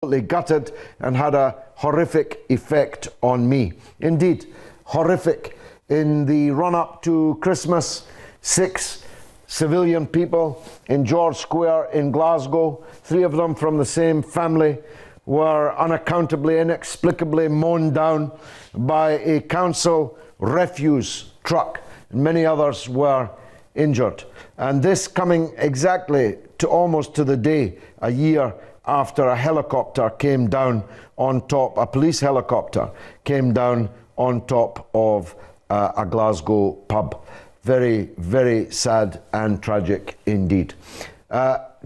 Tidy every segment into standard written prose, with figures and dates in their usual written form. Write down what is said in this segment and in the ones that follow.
gutted and had a horrific effect on me. Indeed, horrific. In the run-up to Christmas, 6 civilian people in George Square in Glasgow, 3 of them from the same family, were unaccountably, inexplicably mown down by a council refuse truck. Many others were injured. And this coming exactly to almost to the day, a year after a helicopter came down on top, a police helicopter came down on top of a Glasgow pub. Very, very sad and tragic indeed.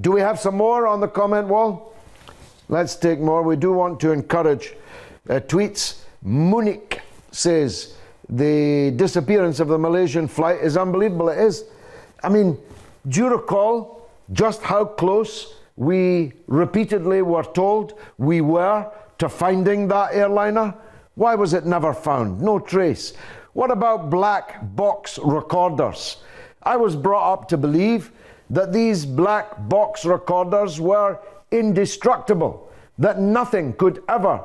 Do we have some more on the comment wall? Let's take more. We do want to encourage tweets. Munich says the disappearance of the Malaysian flight is unbelievable. It is. I mean, do you recall just how close we repeatedly were told we were to finding that airliner? Why was it never found? No trace. What about black box recorders? I was brought up to believe that these black box recorders were indestructible, that nothing could ever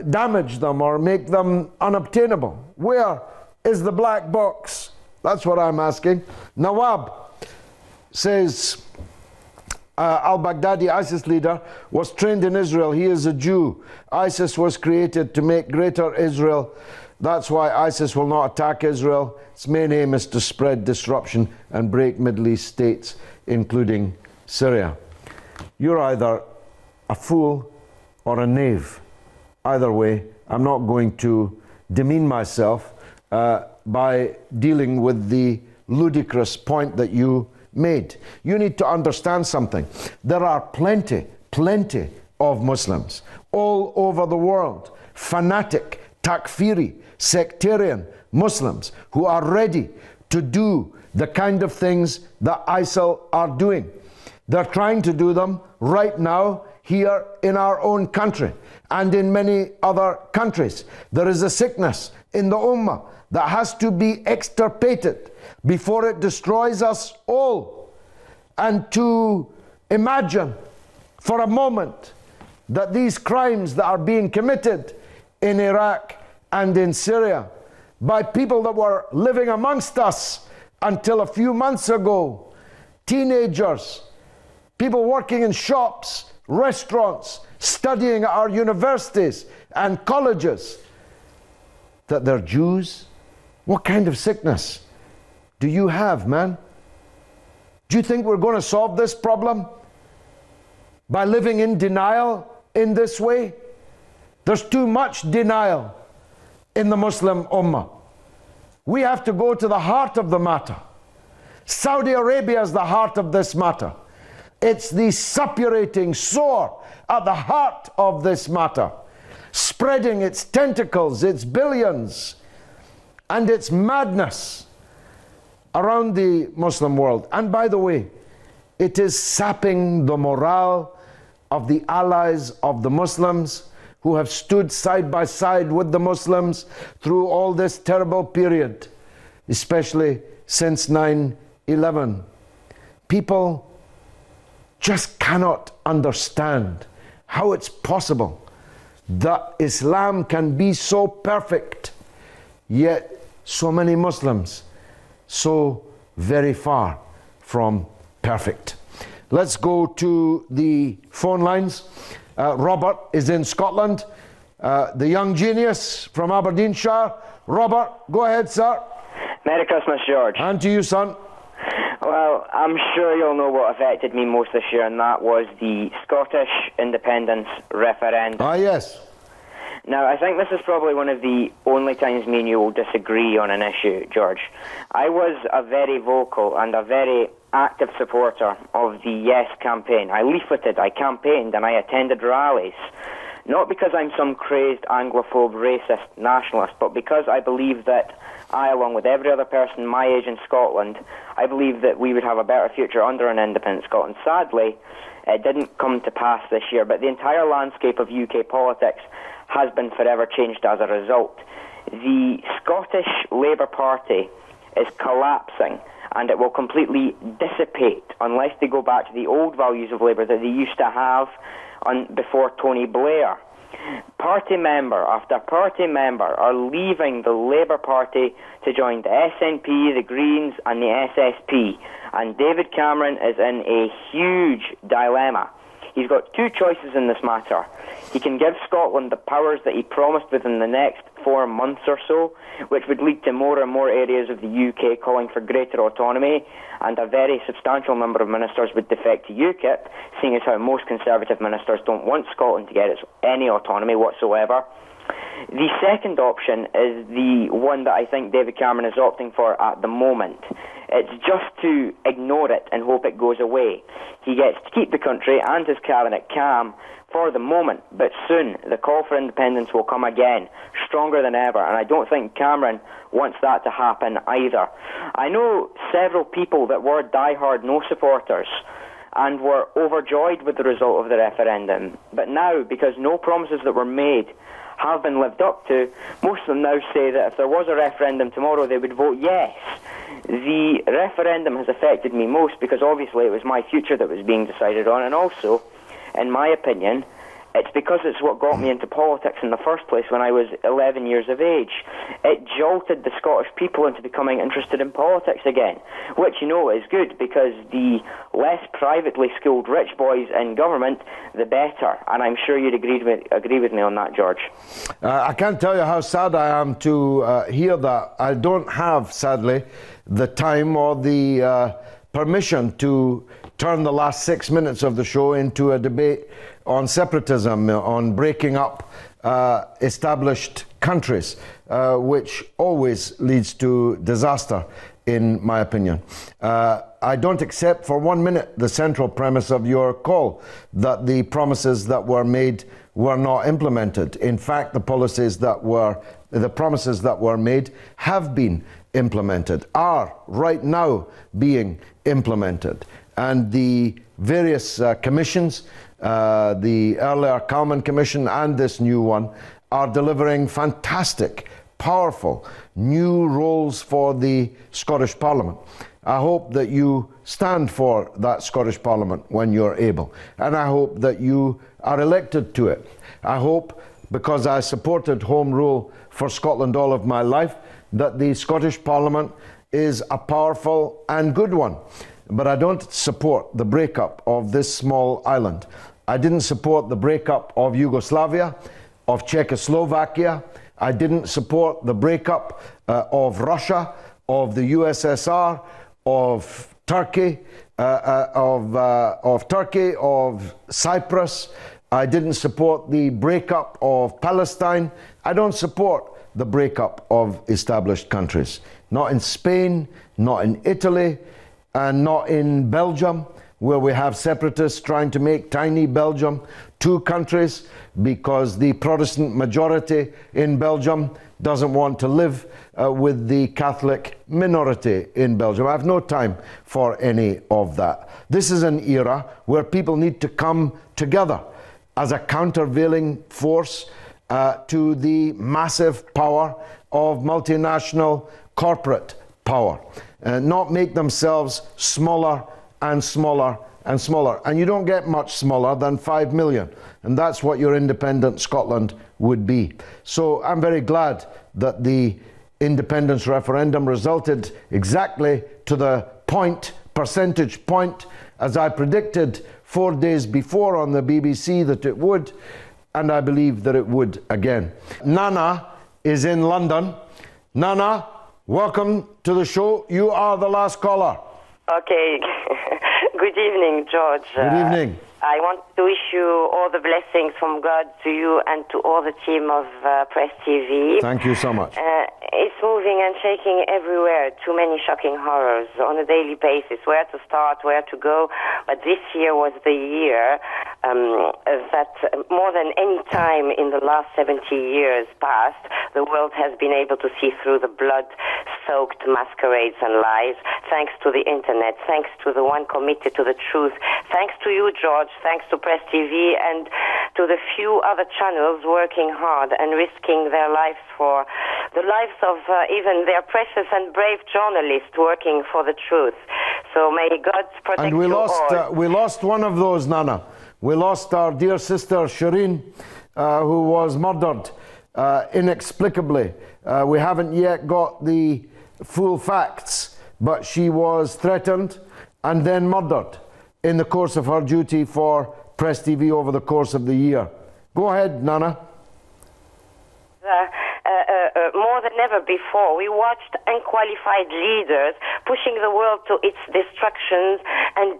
damage them or make them unobtainable. Where is the black box? That's what I'm asking. Nawab says, al-Baghdadi, ISIS leader, was trained in Israel. He is a Jew. ISIS was created to make greater Israel. That's why ISIS will not attack Israel. Its main aim is to spread disruption and break Middle East states, including Syria. You're either a fool or a knave. Either way, I'm not going to demean myself by dealing with the ludicrous point that you made. You need to understand something. There are plenty of Muslims all over the world, fanatic, takfiri, sectarian Muslims who are ready to do the kind of things that ISIL are doing. They're trying to do them right now here in our own country and in many other countries. There is a sickness in the Ummah that has to be extirpated before it destroys us all. And to imagine for a moment that these crimes that are being committed in Iraq and in Syria by people that were living amongst us until a few months ago, teenagers, people working in shops, restaurants, studying at our universities and colleges, that they're Jews? What kind of sickness do you have, man? Do you think we're going to solve this problem by living in denial in this way? There's too much denial in the Muslim Ummah. We have to go to the heart of the matter. Saudi Arabia is the heart of this matter. It's the suppurating sore at the heart of this matter, spreading its tentacles, its billions, and its madness around the Muslim world. And by the way, it is sapping the morale of the allies of the Muslims who have stood side by side with the Muslims through all this terrible period, especially since 9/11. People just cannot understand how it's possible that Islam can be so perfect, yet so many Muslims so very far from perfect. Let's go to the phone lines. Robert is in Scotland, the young genius from Aberdeenshire. Robert, go ahead, sir. Merry Christmas, George. And to you, son. Well, I'm sure you'll know what affected me most this year, and that was the Scottish independence referendum. Ah, yes. Now, I think this is probably one of the only times me and you will disagree on an issue, George. I was a very vocal and a very active supporter of the Yes campaign. I leafleted, I campaigned, and I attended rallies. Not because I'm some crazed Anglophobe, racist nationalist, but because I believe that I, along with every other person my age in Scotland, I believe that we would have a better future under an independent Scotland. Sadly, it didn't come to pass this year, but the entire landscape of UK politics has been forever changed as a result. The Scottish Labour Party is collapsing and it will completely dissipate unless they go back to the old values of Labour that they used to have before Tony Blair. Party member after party member are leaving the Labour Party to join the SNP, the Greens and the SSP, and David Cameron is in a huge dilemma. He's got two choices in this matter. He can give Scotland the powers that he promised within the next 4 months or so, which would lead to more and more areas of the UK calling for greater autonomy, and a very substantial number of ministers would defect to UKIP, seeing as how most Conservative ministers don't want Scotland to get any autonomy whatsoever. The second option is the one that I think David Cameron is opting for at the moment. It's just to ignore it and hope it goes away. He gets to keep the country and his cabinet calm for the moment, but soon the call for independence will come again, stronger than ever, and I don't think Cameron wants that to happen either. I know several people that were die-hard no supporters and were overjoyed with the result of the referendum, but now, because no promises that were made have been lived up to, most of them now say that if there was a referendum tomorrow, they would vote yes. The referendum has affected me most because obviously it was my future that was being decided on, and also, in my opinion, it's because it's what got me into politics in the first place when I was 11 years of age. It jolted the Scottish people into becoming interested in politics again, which, you know, is good because the less privately schooled rich boys in government, the better. And I'm sure you'd agree with me on that, George. I can't tell you how sad I am to hear that. I don't have, sadly, the time or the permission to turn the last 6 minutes of the show into a debate on separatism, on breaking up established countries, which always leads to disaster, in my opinion. I don't accept for 1 minute the central premise of your call, that the promises that were made were not implemented. In fact, the promises that were made have been implemented, are right now being implemented. And the various commissions, the earlier Calman Commission and this new one, are delivering fantastic, powerful new roles for the Scottish Parliament. I hope that you stand for that Scottish Parliament when you're able, and I hope that you are elected to it. I hope, because I supported Home Rule for Scotland all of my life, that the Scottish Parliament is a powerful and good one. But I don't support the breakup of this small island. I didn't support the breakup of Yugoslavia, of Czechoslovakia. I didn't support the breakup of Russia, of the USSR, of Turkey, of Cyprus. I didn't support the breakup of Palestine. I don't support the breakup of established countries. Not in Spain, not in Italy, and not in Belgium, where we have separatists trying to make tiny Belgium two countries because the Protestant majority in Belgium doesn't want to live with the Catholic minority in Belgium. I have no time for any of that. This is an era where people need to come together as a countervailing force to the massive power of multinational corporate power. Not make themselves smaller and smaller and smaller. And you don't get much smaller than 5 million. And that's what your independent Scotland would be. So I'm very glad that the independence referendum resulted exactly to the percentage point, as I predicted 4 days before on the BBC that it would, and I believe that it would again. Nana is in London. Nana, welcome to the show. You are the last caller. Okay. Good evening, George. Good evening. I want to wish you all the blessings from God to you and to all the team of Press TV. Thank you so much. It's moving and shaking everywhere. Too many shocking horrors on a daily basis. Where to start, where to go. But this year was the year that more than any time in the last 70 years past, the world has been able to see through the blood-soaked masquerades and lies, thanks to the internet, thanks to the one committed to the truth, thanks to you, George, thanks to Press TV and to the few other channels working hard and risking their lives for the lives of even their precious and brave journalists working for the truth. So may God protect and we you lost, all. we lost one of those, Nana. We lost our dear sister Shireen, who was murdered inexplicably. We haven't yet got the full facts, but she was threatened and then murdered in the course of her duty for Press TV over the course of the year. Go ahead, Nana. More than ever before, we watched unqualified leaders pushing the world to its destruction and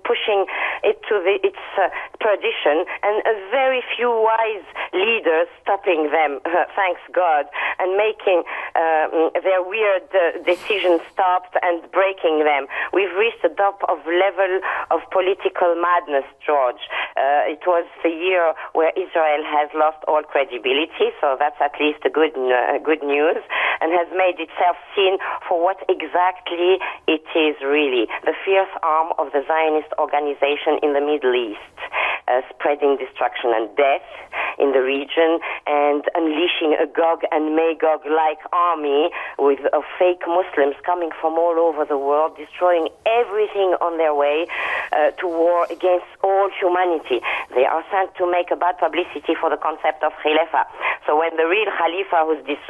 pushing it to its perdition, and a very few wise leaders stopping them, thanks God, and making their weird decisions stopped and breaking them. We've reached a top of level of political madness, George. It was the year where Israel has lost all credibility, so that's at least a good news, and has made itself seen for what exactly it is really, the fierce arm of the Zionist organization in the Middle East, spreading destruction and death in the region and unleashing a Gog and Magog-like army with fake Muslims coming from all over the world, destroying everything on their way to war against all humanity. They are sent to make a bad publicity for the concept of Khilafah. So when the real Khalifa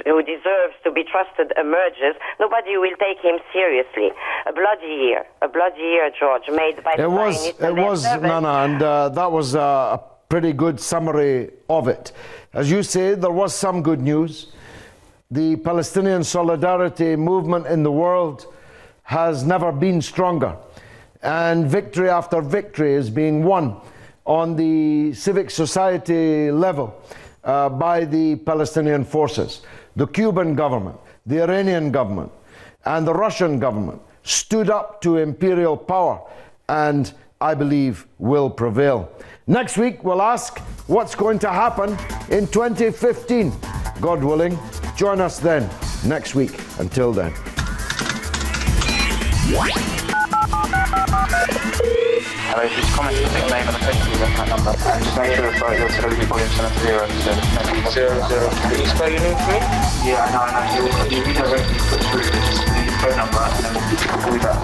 who deserves to be trusted emerges, nobody will take him seriously. A bloody year, George, made by the Zionists. It was, Nana, and that was a pretty good summary of it. As you say, there was some good news. The Palestinian solidarity movement in the world has never been stronger, and victory after victory is being won on the civic society level by the Palestinian forces. The Cuban government, the Iranian government, and the Russian government stood up to imperial power, and I believe will prevail. Next week we'll ask what's going to happen in 2015. God willing, join us then next week. Until then. Hello, if you comment your name and the question you that number, and just make sure about your television volume set up 0 instead. 0. Can you spell your name for me? Yeah, I know. You redirect me put through the phone number and then we'll call you back.